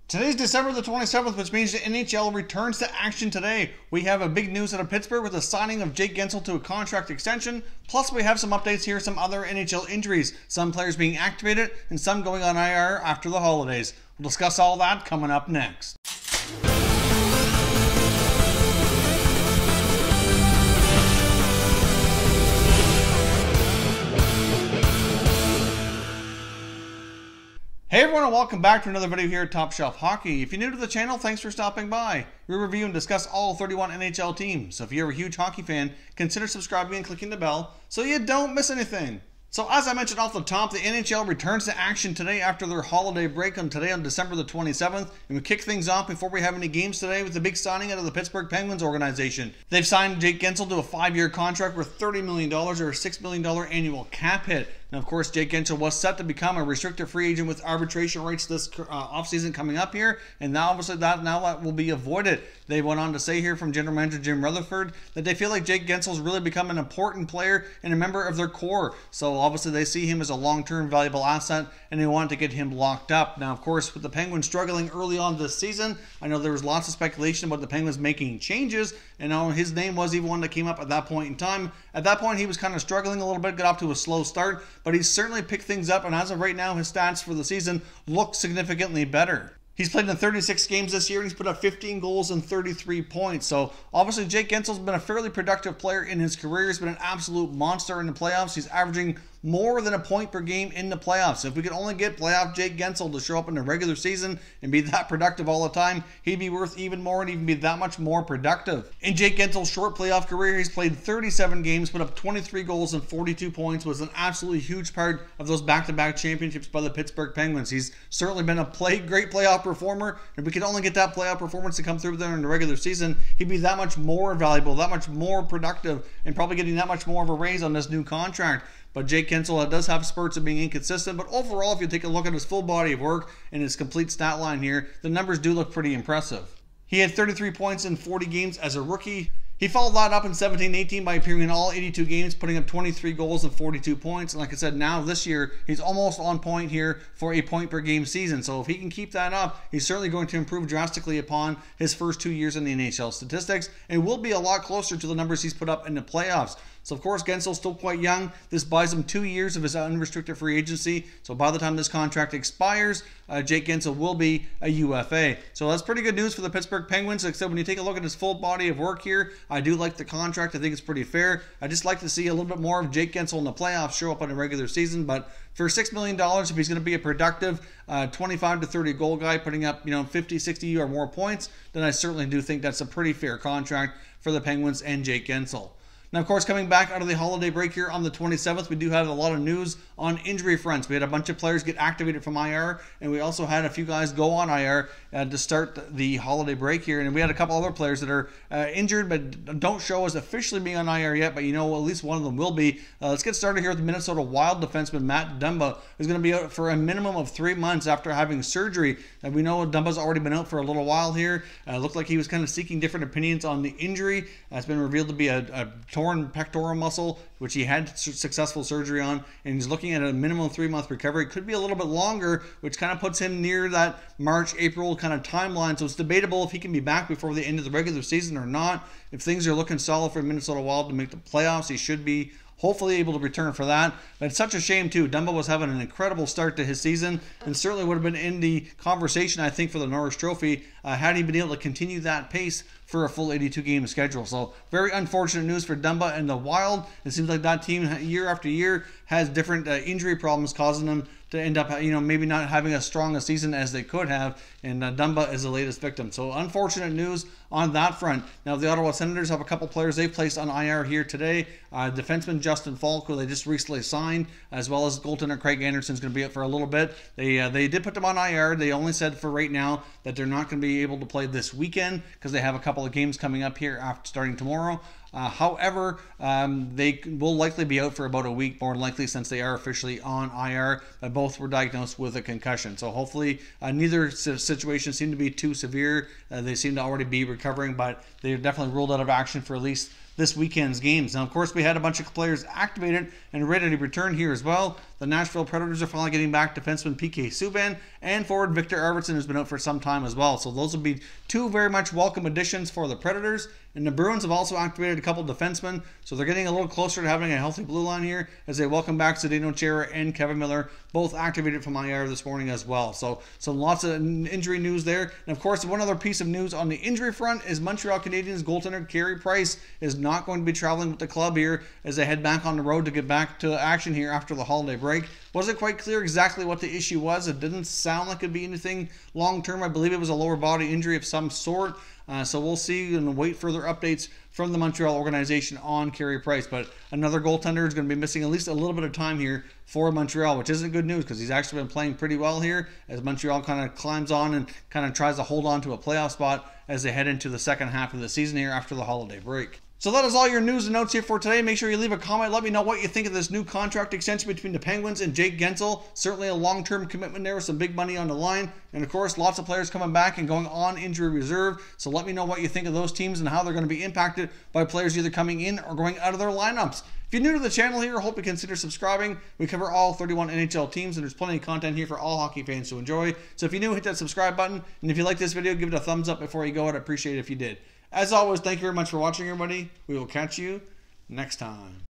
Today's December the 27th, which means the NHL returns to action today. We have a big news out of Pittsburgh with the signing of Jake Guentzel to a contract extension. Plus, we have some updates here, some other NHL injuries, some players being activated, and some going on IR after the holidays. We'll discuss all that coming up next. Hey everyone, and welcome back to another video here at Top Shelf Hockey. If you're new to the channel, thanks for stopping by. We review and discuss all 31 NHL teams, so if you're a huge hockey fan, consider subscribing and clicking the bell so you don't miss anything. So as I mentioned off the top, the NHL returns to action today after their holiday break on December the 27th. And we kick things off before we have any games today with the big signing out of the Pittsburgh Penguins organization. They've signed Jake Guentzel to a 5-year contract worth $30 million or a $6 million annual cap hit. Now, of course, Jake Guentzel was set to become a restricted free agent with arbitration rights this offseason coming up here, and now obviously that will be avoided. They went on to say here from General Manager Jim Rutherford that they feel like Jake Guentzel's really become an important player and a member of their core. So obviously they see him as a long-term valuable asset, and they want to get him locked up. Now, of course, with the Penguins struggling early on this season, I know there was lots of speculation about the Penguins making changes, and his name was even one that came up at that point in time. At that point, he was kind of struggling a little bit, got off to a slow start, but he's certainly picked things up, and as of right now, his stats for the season look significantly better. He's played in 36 games this year, and he's put up 15 goals and 33 points. So, obviously, Jake Guentzel's been a fairly productive player in his career. He's been an absolute monster in the playoffs. He's averaging more than a point per game in the playoffs. So if we could only get playoff Jake Guentzel to show up in the regular season and be that productive all the time, he'd be worth even more and even be that much more productive. In Jake Guentzel's short playoff career, he's played 37 games, put up 23 goals and 42 points, was an absolutely huge part of those back-to-back championships by the Pittsburgh Penguins. He's certainly been a great playoff performer. If we could only get that playoff performance to come through there in the regular season, he'd be that much more valuable, that much more productive, and probably getting that much more of a raise on this new contract. But Jake Guentzel does have spurts of being inconsistent. But overall, if you take a look at his full body of work and his complete stat line here, the numbers do look pretty impressive. He had 33 points in 40 games as a rookie. He followed that up in 17-18 by appearing in all 82 games, putting up 23 goals and 42 points. And like I said, now this year, he's almost on point here for a point-per-game season. So if he can keep that up, he's certainly going to improve drastically upon his first 2 years in the NHL statistics and will be a lot closer to the numbers he's put up in the playoffs. So, of course, Guentzel's still quite young. This buys him 2 years of his unrestricted free agency. So, by the time this contract expires, Jake Guentzel will be a UFA. So, that's pretty good news for the Pittsburgh Penguins. Except when you take a look at his full body of work here, I do like the contract. I think it's pretty fair. I just like to see a little bit more of Jake Guentzel in the playoffs show up in a regular season. But for $6 million, if he's going to be a productive 25 to 30 goal guy, putting up 50, 60 or more points, then I certainly do think that's a pretty fair contract for the Penguins and Jake Guentzel. Now, of course, coming back out of the holiday break here on the 27th, we do have a lot of news on injury fronts. We had a bunch of players get activated from IR, and we also had a few guys go on IR to start the holiday break here. And we had a couple other players that are injured but don't show as officially being on IR yet, but at least one of them will be. Let's get started here with the Minnesota Wild defenseman Matt Dumba, who's going to be out for a minimum of 3 months after having surgery. We know Dumba's already been out for a little while here. Looked like he was kind of seeking different opinions on the injury. It's been revealed to be a torn pectoral muscle, which he had successful surgery on, and he's looking at a minimum 3-month recovery. Could be a little bit longer, which kind of puts him near that March-April kind of timeline. So it's debatable if he can be back before the end of the regular season or not. If things are looking solid for Minnesota Wild to make the playoffs, he should be hopefully able to return for that. But it's such a shame too. Dumba was having an incredible start to his season and certainly would have been in the conversation, I think, for the Norris Trophy had he been able to continue that pace for a full 82-game schedule. So very unfortunate news for Dumba and the Wild. It seems like that team year after year has different injury problems causing them to end up, maybe not having as strong a season as they could have, and Dumba is the latest victim. So unfortunate news on that front. Now the Ottawa Senators have a couple players they've placed on IR here today. Defenseman Justin Falk, who they just recently signed, as well as goaltender Craig Anderson's going to be out for a little bit. They did put them on IR. They only said for right now that they're not going to be able to play this weekend because they have a couple of games coming up here after starting tomorrow. However, they will likely be out for about a week, more than likely, since they are officially on IR. Both were diagnosed with a concussion. So hopefully neither situation seemed to be too severe. They seem to already be recovering, but they're definitely ruled out of action for at least this weekend's games. Now, of course, we had a bunch of players activated and ready to return here as well. the Nashville Predators are finally getting back defenseman PK Subban and forward Victor Arvidsson, who's been out for some time as well. So those will be two very much welcome additions for the Predators. And the Bruins have also activated a couple defensemen, so they're getting a little closer to having a healthy blue line here as they welcome back Zdeno Chara and Kevin Miller, both activated from IR this morning as well. So lots of injury news there. And of course, one other piece of news on the injury front is Montreal Canadiens goaltender Carey Price is not going to be traveling with the club here as they head back on the road to get back to action here after the holiday break. Wasn't quite clear exactly what the issue was. It didn't sound like it'd be anything long term. I believe it was a lower body injury of some sort. So we'll see and wait further updates from the Montreal organization on Carey Price. But another goaltender is going to be missing at least a little bit of time here for Montreal, which isn't good news because he's actually been playing pretty well here as Montreal kind of climbs on and kind of tries to hold on to a playoff spot as they head into the second half of the season here after the holiday break. So that is all your news and notes here for today. Make sure you leave a comment. Let me know what you think of this new contract extension between the Penguins and Jake Guentzel. Certainly a long-term commitment there with some big money on the line. And of course, lots of players coming back and going on injury reserve. So let me know what you think of those teams and how they're going to be impacted by players either coming in or going out of their lineups. If you're new to the channel here, I hope you consider subscribing. We cover all 31 NHL teams, and there's plenty of content here for all hockey fans to enjoy. So if you're new, hit that subscribe button. And if you like this video, give it a thumbs up before you go. I'd appreciate it if you did. As always, thank you very much for watching, everybody. We will catch you next time.